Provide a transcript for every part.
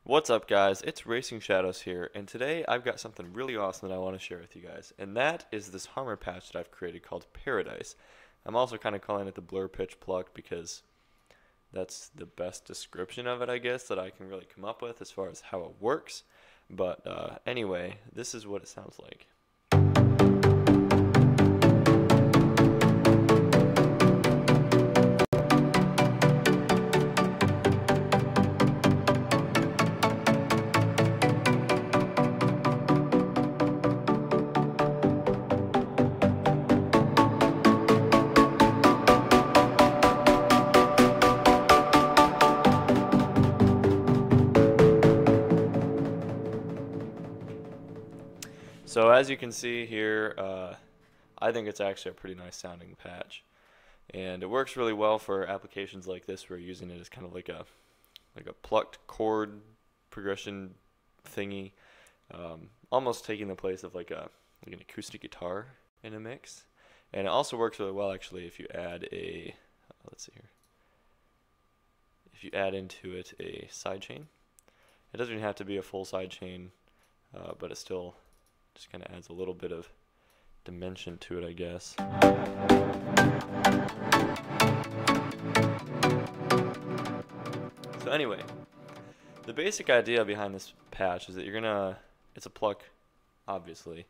What's up, guys? It's Racing Shadows here, and today I've got something really awesome that I want to share with you guys, and that is this Harmor patch that I've created called Paradise. I'm also kind of calling it the Blur Pitch Pluck because that's the best description of it, I guess, that I can really come up with as far as how it works. But anyway, this is what it sounds like. So as you can see here, I think it's actually a pretty nice sounding patch, and it works really well for applications like this where you're using it as kind of like a plucked chord progression thingy, almost taking the place of like an acoustic guitar in a mix. And it also works really well actually if you add a let's see here, if you add into it a sidechain. It doesn't even have to be a full sidechain, but it still just kind of adds a little bit of dimension to it, I guess. So anyway, the basic idea behind this patch is that it's a pluck, obviously,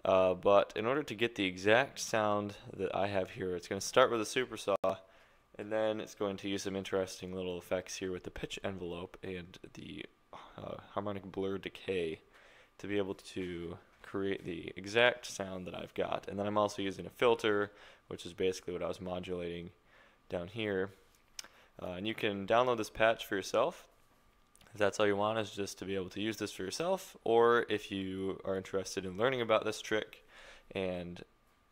but in order to get the exact sound that I have here, it's going to start with a Supersaw, and then it's going to use some interesting little effects here with the pitch envelope and the harmonic blur decay to be able to create the exact sound that I've got. And then I'm also using a filter, which is basically what I was modulating down here. And you can download this patch for yourself if that's all you want, is just to be able to use this for yourself, or if you are interested in learning about this trick and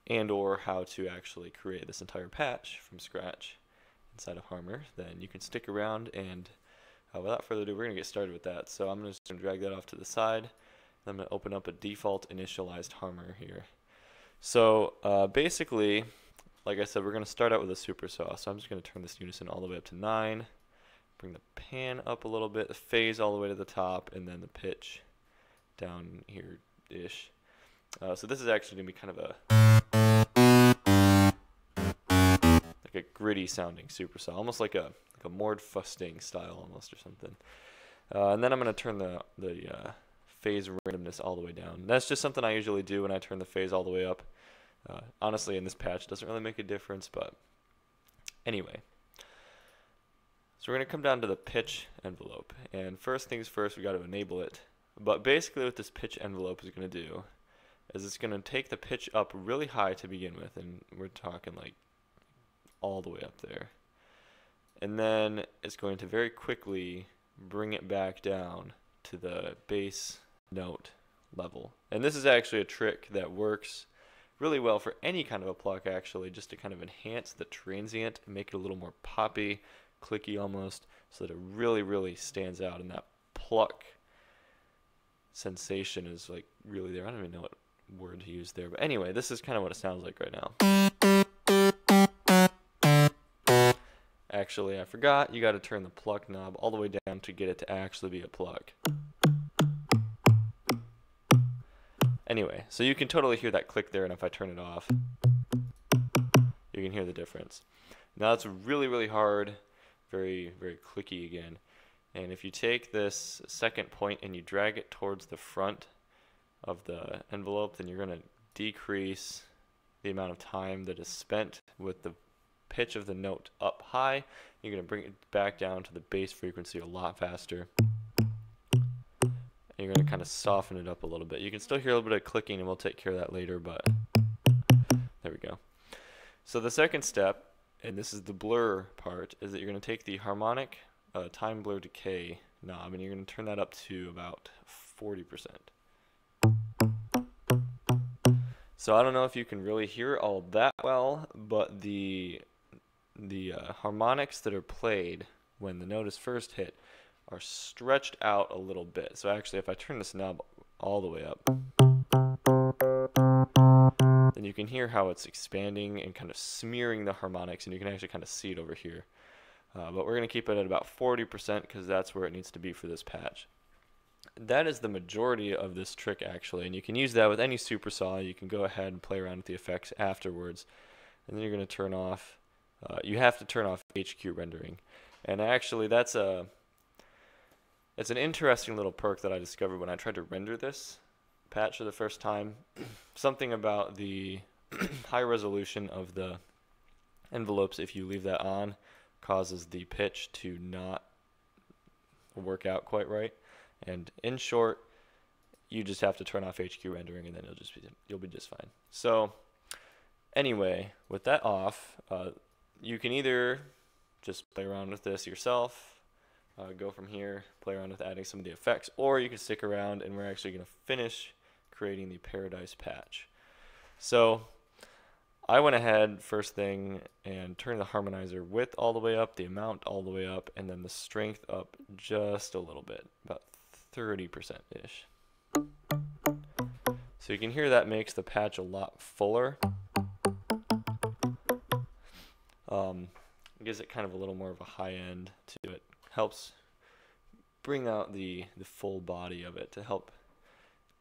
or how to actually create this entire patch from scratch inside of Harmor, then you can stick around, and without further ado, we're going to get started with that. So I'm just going to drag that off to the side. I'm going to open up a default initialized Harmor here. So basically, like I said, we're going to start out with a Supersaw. So I'm just going to turn this unison all the way up to 9, bring the pan up a little bit, the phase all the way to the top, and then the pitch down here-ish. So this is actually going to be kind of like a gritty sounding Supersaw, almost like a Mord Fusting style almost or something. And then I'm going to turn the phase randomness all the way down. That's just something I usually do when I turn the phase all the way up. Honestly, in this patch, it doesn't really make a difference, but anyway. So we're going to come down to the pitch envelope, and first things first, we got to enable it. But basically what this pitch envelope is going to do is it's going to take the pitch up really high to begin with, and we're talking like all the way up there. And then it's going to very quickly bring it back down to the bass note level. And this is actually a trick that works really well for any kind of a pluck, actually, just to kind of enhance the transient and make it a little more poppy, clicky almost, so that it really, really stands out, and that pluck sensation is like really there. I don't even know what word to use there, but anyway, this is kind of what it sounds like right now. Actually, I forgot, you got to turn the pluck knob all the way down to get it to actually be a pluck. Anyway, so you can totally hear that click there, and if I turn it off, you can hear the difference. Now it's really, really hard, very, very clicky again. And if you take this second point and you drag it towards the front of the envelope, then you're going to decrease the amount of time that is spent with the pitch of the note up high. You're going to bring it back down to the bass frequency a lot faster. And you're going to kind of soften it up a little bit. You can still hear a little bit of clicking, and we'll take care of that later, but there we go. So the second step, and this is the blur part, is that you're going to take the harmonic time blur decay knob, and you're going to turn that up to about 40%. So I don't know if you can really hear all that well, but the harmonics that are played when the note is first hit are stretched out a little bit. So actually, if I turn this knob all the way up, then you can hear how it's expanding and kind of smearing the harmonics, and you can actually kind of see it over here. but we're going to keep it at about 40% because that's where it needs to be for this patch. That is the majority of this trick actually, and you can use that with any Supersaw. You can go ahead and play around with the effects afterwards, and then you're going to turn off, you have to turn off HQ rendering. And actually it's an interesting little perk that I discovered when I tried to render this patch for the first time. Something about the high resolution of the envelopes, if you leave that on, causes the pitch to not work out quite right. And in short, you just have to turn off HQ rendering, and then you'll be just fine. So anyway, with that off, you can either just play around with this yourself, go from here, play around with adding some of the effects, or you can stick around and we're actually going to finish creating the Paradise patch. So I went ahead first thing and turned the harmonizer width all the way up, the amount all the way up, and then the strength up just a little bit, about 30%-ish. So you can hear that makes the patch a lot fuller. Gives it kind of a little more of a high end to it. Helps bring out the full body of it to help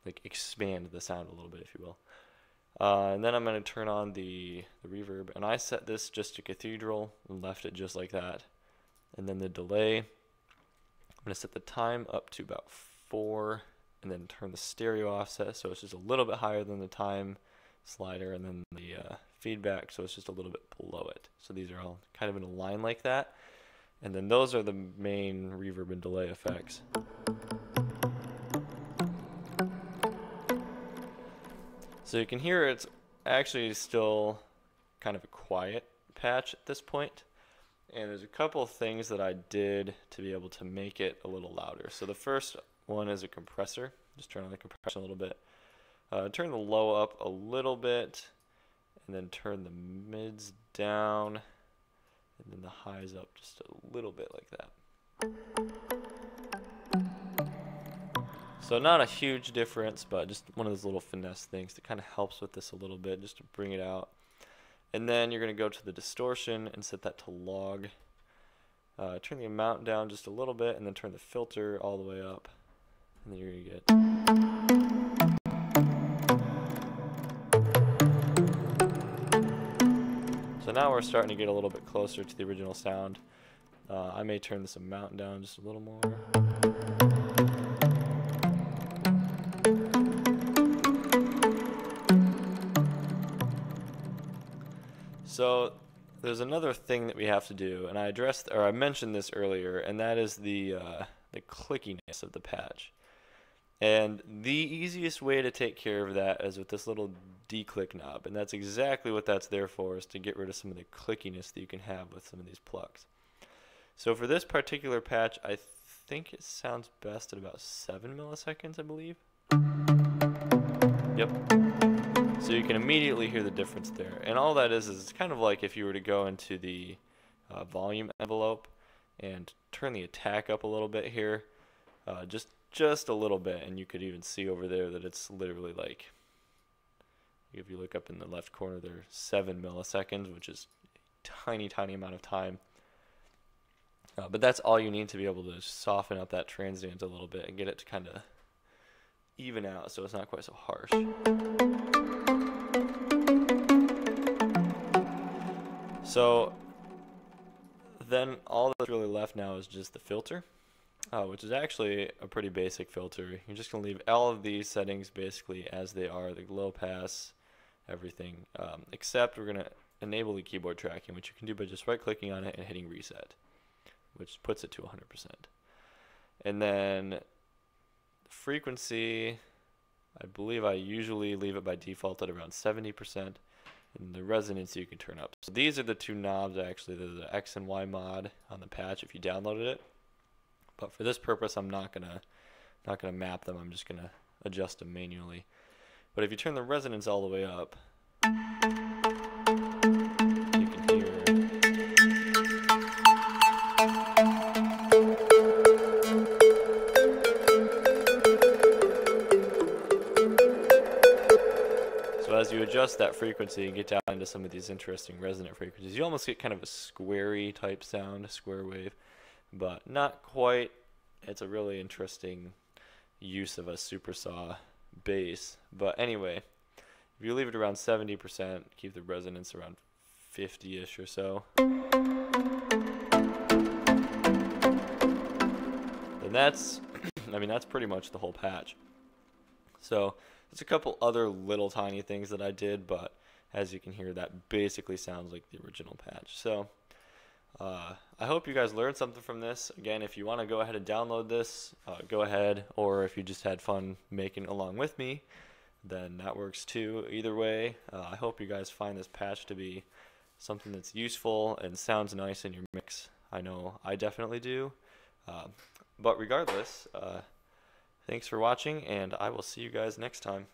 like expand the sound a little bit, if you will. And then I'm going to turn on the reverb, and I set this just to cathedral and left it just like that. And then the delay, I'm going to set the time up to about 4, and then turn the stereo offset so it's just a little bit higher than the time slider, and then the feedback so it's just a little bit below it. So these are all kind of in a line like that. And then those are the main reverb and delay effects. So you can hear it's actually still kind of a quiet patch at this point. And there's a couple of things that I did to be able to make it a little louder. So the first one is a compressor. Just turn on the compression a little bit. Turn the low up a little bit, and then turn the mids down, and then the highs up just a little bit like that. So not a huge difference, but just one of those little finesse things that kind of helps with this a little bit, just to bring it out. And then you're going to go to the distortion and set that to log. Turn the amount down just a little bit, and then turn the filter all the way up. And then you're going to get... So now we're starting to get a little bit closer to the original sound. I may turn this amount down just a little more. So there's another thing that we have to do, and I mentioned this earlier, and that is the clickiness of the patch. And the easiest way to take care of that is with this little D-click knob, and that's exactly what that's there for, is to get rid of some of the clickiness that you can have with some of these plucks. So for this particular patch, I think it sounds best at about 7 milliseconds, I believe. Yep. So you can immediately hear the difference there. And all that is it's kind of like if you were to go into the volume envelope and turn the attack up a little bit here, just a little bit, and you could even see over there that it's literally like, if you look up in the left corner there, 7 milliseconds, which is a tiny amount of time. But that's all you need to be able to soften up that transient a little bit and get it to kind of even out so it's not quite so harsh. So then all that's really left now is just the filter, which is actually a pretty basic filter. You're just going to leave all of these settings basically as they are, the low pass, everything, except we're going to enable the keyboard tracking, which you can do by just right clicking on it and hitting reset, which puts it to 100%. And then frequency, I believe I usually leave it by default at around 70%. And the resonance you can turn up. So these are the two knobs actually. There's the X and Y mod on the patch if you downloaded it. But for this purpose, I'm not gonna map them. I'm just gonna adjust them manually. But if you turn the resonance all the way up, you can hear. So as you adjust that frequency and get down into some of these interesting resonant frequencies. You almost get kind of a squarey type sound, a square wave, but not quite. It's a really interesting use of a Supersaw bass. But anyway, if you leave it around 70%, keep the resonance around 50-ish or so, then that's, I mean, that's pretty much the whole patch. So there's a couple other little tiny things that I did, but as you can hear, that basically sounds like the original patch. So I hope you guys learned something from this. Again, if you want to go ahead and download this, go ahead. Or if you just had fun making it along with me, then that works too. Either way, I hope you guys find this patch to be something that's useful and sounds nice in your mix. I know I definitely do. But regardless, thanks for watching, and I will see you guys next time.